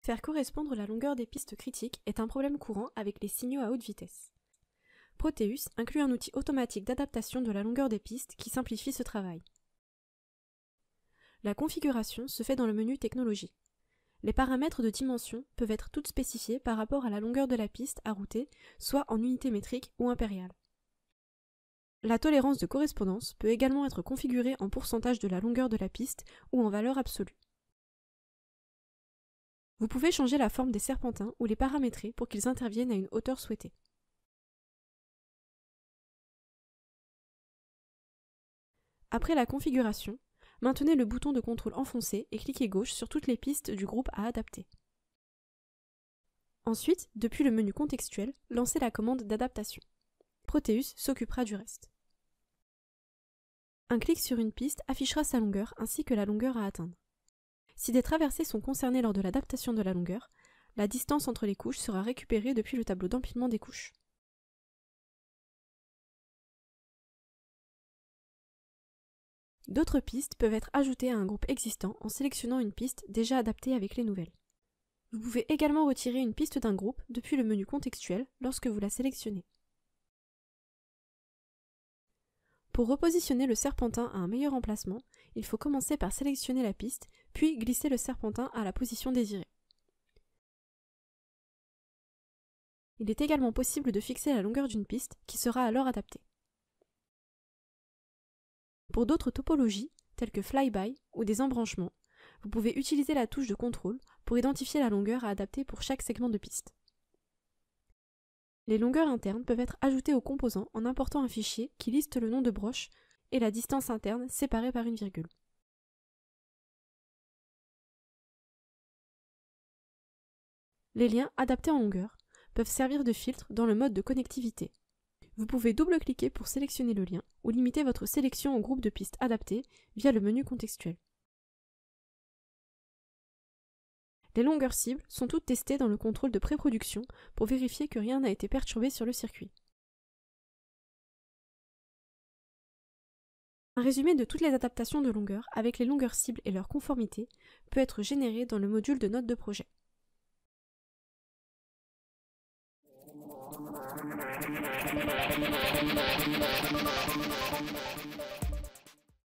Faire correspondre la longueur des pistes critiques est un problème courant avec les signaux à haute vitesse. Proteus inclut un outil automatique d'adaptation de la longueur des pistes qui simplifie ce travail. La configuration se fait dans le menu Technologie. Les paramètres de dimension peuvent être toutes spécifiés par rapport à la longueur de la piste à router, soit en unité métrique ou impériale. La tolérance de correspondance peut également être configurée en pourcentage de la longueur de la piste ou en valeur absolue. Vous pouvez changer la forme des serpentins ou les paramétrer pour qu'ils interviennent à une hauteur souhaitée. Après la configuration, maintenez le bouton de contrôle enfoncé et cliquez gauche sur toutes les pistes du groupe à adapter. Ensuite, depuis le menu contextuel, lancez la commande d'adaptation. Proteus s'occupera du reste. Un clic sur une piste affichera sa longueur ainsi que la longueur à atteindre. Si des traversées sont concernées lors de l'adaptation de la longueur, la distance entre les couches sera récupérée depuis le tableau d'empilement des couches. D'autres pistes peuvent être ajoutées à un groupe existant en sélectionnant une piste déjà adaptée avec les nouvelles. Vous pouvez également retirer une piste d'un groupe depuis le menu contextuel lorsque vous la sélectionnez. Pour repositionner le serpentin à un meilleur emplacement, il faut commencer par sélectionner la piste, puis glisser le serpentin à la position désirée. Il est également possible de fixer la longueur d'une piste qui sera alors adaptée. Pour d'autres topologies, telles que flyby ou des embranchements, vous pouvez utiliser la touche de contrôle pour identifier la longueur à adapter pour chaque segment de piste. Les longueurs internes peuvent être ajoutées aux composants en important un fichier qui liste le nom de broche et la distance interne séparée par une virgule. Les liens adaptés en longueur peuvent servir de filtre dans le mode de connectivité. Vous pouvez double-cliquer pour sélectionner le lien ou limiter votre sélection au groupe de pistes adaptées via le menu contextuel. Les longueurs cibles sont toutes testées dans le contrôle de pré-production pour vérifier que rien n'a été perturbé sur le circuit. Un résumé de toutes les adaptations de longueur avec les longueurs cibles et leur conformité peut être généré dans le module de notes de projet.